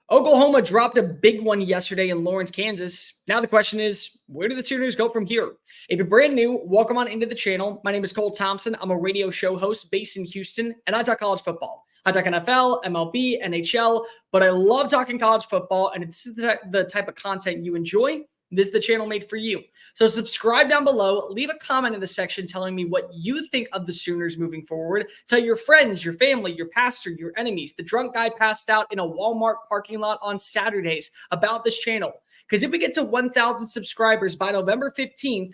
Oklahoma dropped a big one yesterday in Lawrence, Kansas. Now the question is, where do the Sooners go from here? If you're brand new, welcome on into the channel. My name is Cole Thompson. I'm a radio show host based in Houston, and I talk college football. I talk NFL, MLB, NHL, but I love talking college football, and if this is the type of content you enjoy, this is the channel made for you. So subscribe down below, leave a comment in the section telling me what you think of the Sooners moving forward. Tell your friends, your family, your pastor, your enemies, the drunk guy passed out in a Walmart parking lot on Saturdays about this channel. Because if we get to 1,000 subscribers by November 15th,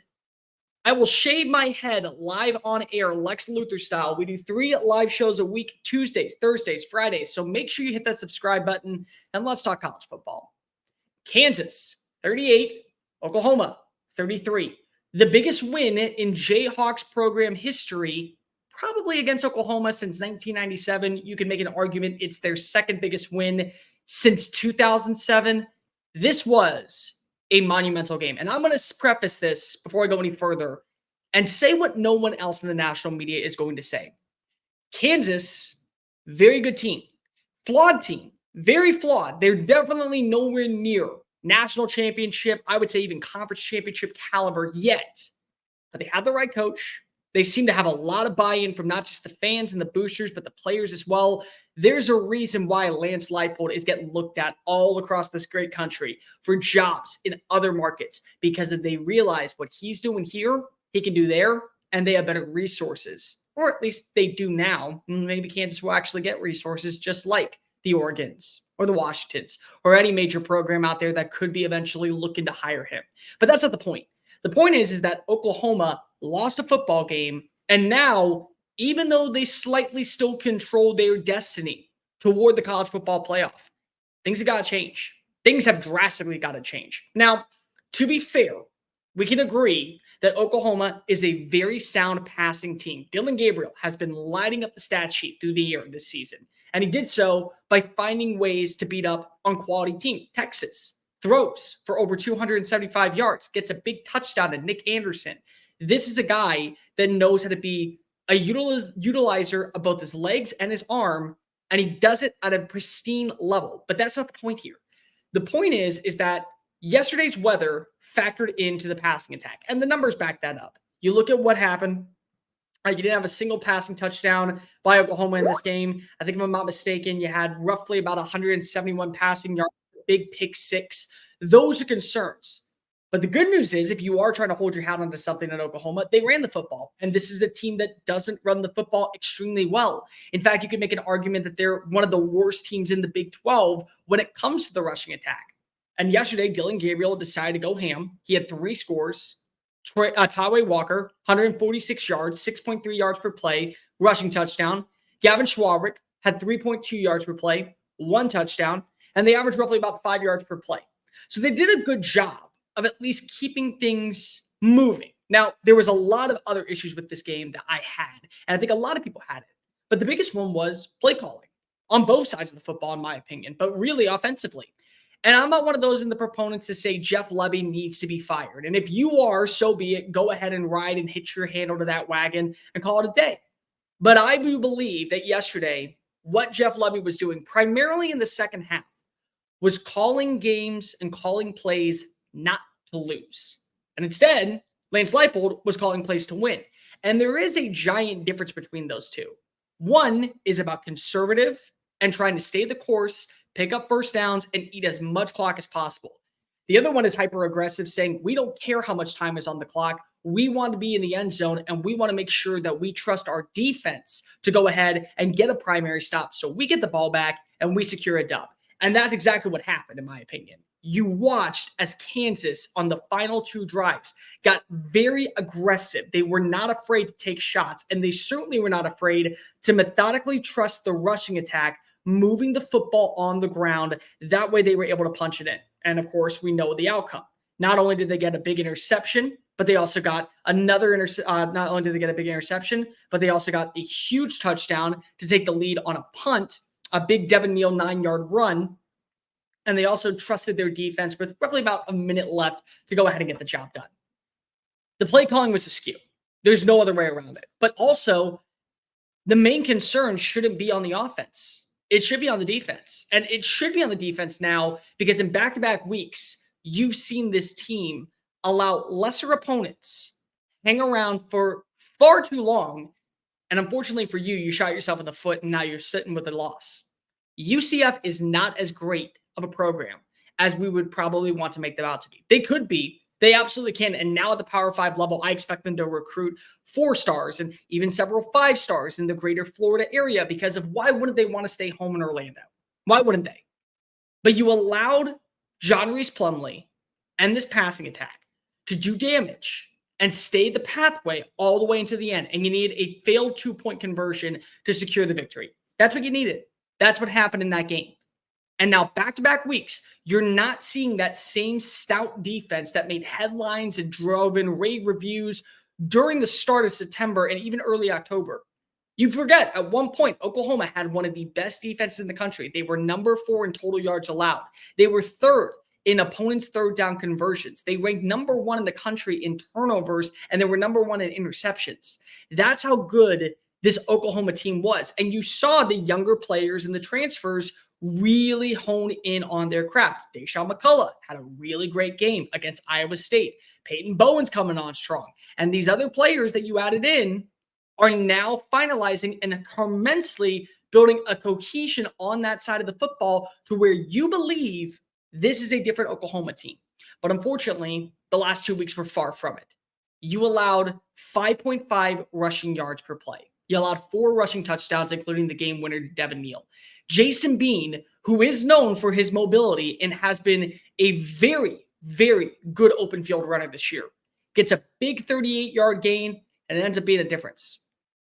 I will shave my head live on air, Lex Luthor style. We do 3 live shows a week, Tuesdays, Thursdays, Fridays. So make sure you hit that subscribe button and let's talk college football. Kansas, 38, Oklahoma, 33. The biggest win in Jayhawks program history, probably against Oklahoma since 1997. You can make an argument it's their second biggest win since 2007. This was a monumental game. And I'm going to preface this before I go any further and say what no one else in the national media is going to say. Kansas, very good team. Flawed team. Very flawed. They're definitely nowhere near national championship, I would say even conference championship caliber yet. But they have the right coach. They seem to have a lot of buy-in from not just the fans and the boosters, but the players as well. There's a reason why Lance Leipold is getting looked at all across this great country for jobs in other markets because if they realize what he's doing here, he can do there, and they have better resources. Or at least they do now. Maybe Kansas will actually get resources just like the Oregons or the Washingtons or any major program out there that could be eventually looking to hire him. But that's not the point. The point is that Oklahoma lost a football game, and now, even though they slightly still control their destiny toward the college football playoff, things have got to change. Things have drastically got to change. Now, to be fair, we can agree that Oklahoma is a very sound passing team. Dillion Gabriel has been lighting up the stat sheet through the year this season, and he did so by finding ways to beat up on quality teams. Texas throws for over 275 yards, gets a big touchdown to Nick Anderson. This is a guy that knows how to be a utilizer of both his legs and his arm, and he does it at a pristine level. But that's not the point here. The point is that yesterday's weather factored into the passing attack, and the numbers back that up. You look at what happened. You didn't have a single passing touchdown by Oklahoma in this game. I think if I'm not mistaken, you had roughly about 171 passing yards, big pick six. Those are concerns. But the good news is if you are trying to hold your hat onto something at Oklahoma, they ran the football. And this is a team that doesn't run the football extremely well. In fact, you could make an argument that they're one of the worst teams in the Big 12 when it comes to the rushing attack. And yesterday, Dillion Gabriel decided to go ham. He had 3 scores. Tyway Walker, 146 yards, 6.3 yards per play, rushing touchdown. Gavin Schwarbrick had 3.2 yards per play, 1 touchdown, and they averaged roughly about 5 yards per play. So they did a good job of at least keeping things moving. Now, there was a lot of other issues with this game that I had, and I think a lot of people had it. But the biggest one was play calling on both sides of the football, in my opinion, but really offensively. And I'm not one of those in the proponents to say Jeff Lebby needs to be fired. And if you are, so be it. Go ahead and ride and hitch your handle to that wagon and call it a day. But I do believe that yesterday, what Jeff Lebby was doing, primarily in the second half, was calling games and calling plays not to lose. And instead, Lance Leipold was calling plays to win. And there is a giant difference between those two. One is about conservative and trying to stay the course, pick up first downs, and eat as much clock as possible. The other one is hyper-aggressive, saying we don't care how much time is on the clock. We want to be in the end zone, and we want to make sure that we trust our defense to go ahead and get a primary stop so we get the ball back and we secure a dub. And that's exactly what happened, in my opinion. You watched as Kansas on the final 2 drives got very aggressive. They were not afraid to take shots, and they certainly were not afraid to methodically trust the rushing attack, moving the football on the ground. That way they were able to punch it in. And of course, we know the outcome. Not only did they get a big interception, but they also got another not only did they get a big interception, but they also got a huge touchdown to take the lead on a punt, a big Devin Neal 9-yard run. And they also trusted their defense with roughly about a minute left to go ahead and get the job done. The play calling was askew. There's no other way around it. But also, the main concern shouldn't be on the offense. It should be on the defense. And it should be on the defense now because in back-to-back weeks, you've seen this team allow lesser opponents hang around for far too long. And unfortunately for you, you shot yourself in the foot and now you're sitting with a loss. UCF is not as great of a program as we would probably want to make them out to be. They could be. They absolutely can. And now at the Power 5 level, I expect them to recruit 4 stars and even several 5 stars in the greater Florida area because of why wouldn't they want to stay home in Orlando? Why wouldn't they? But you allowed John Reese Plumlee and this passing attack to do damage and stay the pathway all the way into the end. And you need a failed 2-point conversion to secure the victory. That's what you needed. That's what happened in that game. And now back-to-back weeks, you're not seeing that same stout defense that made headlines and drove in rave reviews during the start of September and even early October. You forget, at one point, Oklahoma had one of the best defenses in the country. They were number 4 in total yards allowed. They were 3rd in opponents' third down conversions. They ranked number 1 in the country in turnovers, and they were number 1 in interceptions. That's how good this Oklahoma team was. And you saw the younger players and the transfers really hone in on their craft. Deshaun McCullough had a really great game against Iowa State. Peyton Bowen's coming on strong. And these other players that you added in are now finalizing and immensely building a cohesion on that side of the football to where you believe this is a different Oklahoma team. But unfortunately, the last 2 weeks were far from it. You allowed 5.5 rushing yards per play. You allowed 4 rushing touchdowns, including the game winner to Devin Neal. Jason Bean, who is known for his mobility and has been a very, very good open field runner this year, gets a big 38-yard gain, and it ends up being a difference.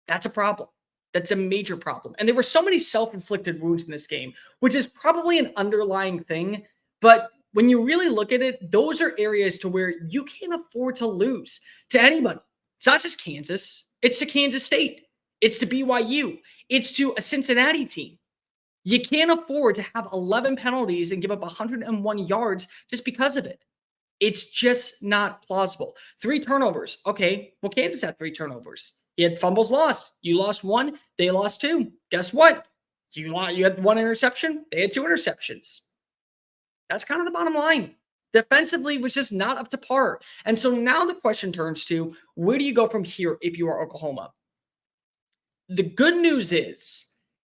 That's a problem. That's a major problem. And there were so many self-inflicted wounds in this game, which is probably an underlying thing. But when you really look at it, those are areas to where you can't afford to lose to anybody. It's not just Kansas. It's to Kansas State. It's to BYU. It's to a Cincinnati team. You can't afford to have 11 penalties and give up 101 yards just because of it. It's just not plausible. 3 turnovers. Okay, well, Kansas had 3 turnovers. You had fumbles lost. You lost 1. They lost 2. Guess what? You had 1 interception. They had 2 interceptions. That's kind of the bottom line. Defensively was just not up to par. And so now the question turns to, where do you go from here if you are Oklahoma? The good news is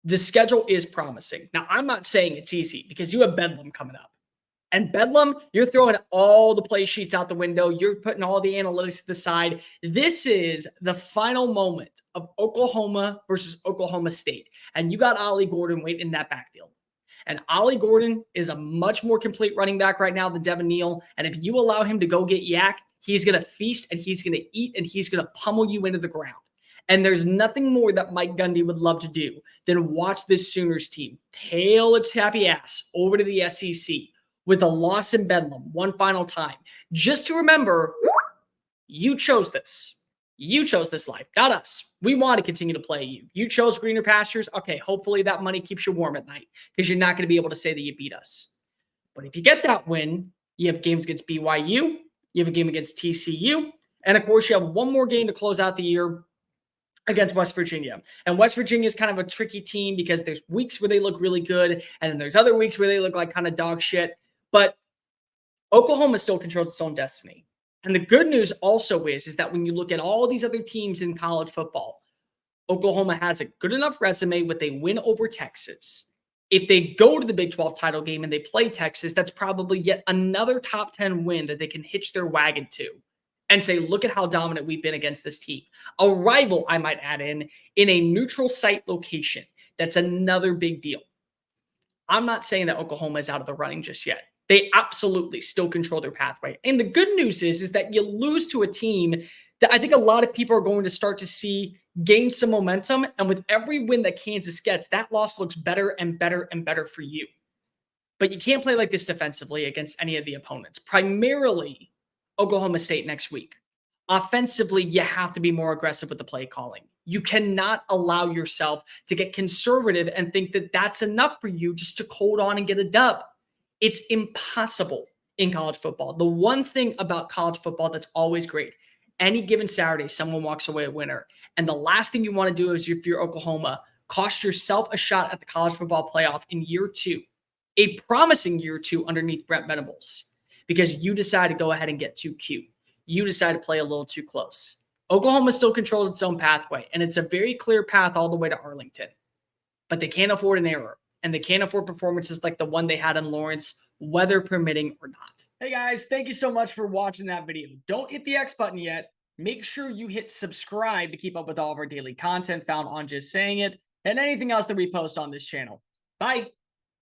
the schedule is promising. Now, I'm not saying it's easy because you have Bedlam coming up. And Bedlam, you're throwing all the play sheets out the window. You're putting all the analytics to the side. This is the final moment of Oklahoma versus Oklahoma State. And you got Ollie Gordon waiting in that backfield. And Ollie Gordon is a much more complete running back right now than Devin Neal. And if you allow him to go get yak, he's going to feast and he's going to eat and he's going to pummel you into the ground. And there's nothing more that Mike Gundy would love to do than watch this Sooners team tail its happy ass over to the SEC with a loss in Bedlam one final time. Just to remember, you chose this. You chose this life, not us. We want to continue to play you. You chose greener pastures. Okay, hopefully that money keeps you warm at night because you're not going to be able to say that you beat us. But if you get that win, you have games against BYU, you have a game against TCU, and of course you have one more game to close out the year against West Virginia. And West Virginia is kind of a tricky team because there's weeks where they look really good, and then there's other weeks where they look like kind of dog shit. But Oklahoma still controls its own destiny. And the good news also is that when you look at all these other teams in college football, Oklahoma has a good enough resume with a win over Texas. If they go to the Big 12 title game and they play Texas, that's probably yet another top 10 win that they can hitch their wagon to and say, look at how dominant we've been against this team. A rival, I might add in a neutral site location. That's another big deal. I'm not saying that Oklahoma is out of the running just yet. They absolutely still control their pathway. And the good news is that you lose to a team that I think a lot of people are going to start to see gain some momentum. And with every win that Kansas gets, that loss looks better and better and better for you. But you can't play like this defensively against any of the opponents, primarily Oklahoma State next week. Offensively, you have to be more aggressive with the play calling. You cannot allow yourself to get conservative and think that that's enough for you just to hold on and get a dub. It's impossible in college football. The one thing about college football that's always great, any given Saturday, someone walks away a winner. And the last thing you want to do is, if you're Oklahoma, cost yourself a shot at the college football playoff in year 2, a promising year 2 underneath Brent Venables, because you decide to go ahead and get too cute. You decide to play a little too close. Oklahoma still controlled its own pathway, and it's a very clear path all the way to Arlington. But they can't afford an error, and they can't afford performances like the one they had in Lawrence, weather permitting or not. Hey guys, thank you so much for watching that video. Don't hit the X button yet. Make sure you hit subscribe to keep up with all of our daily content found on Just Saying It and anything else that we post on this channel. Bye.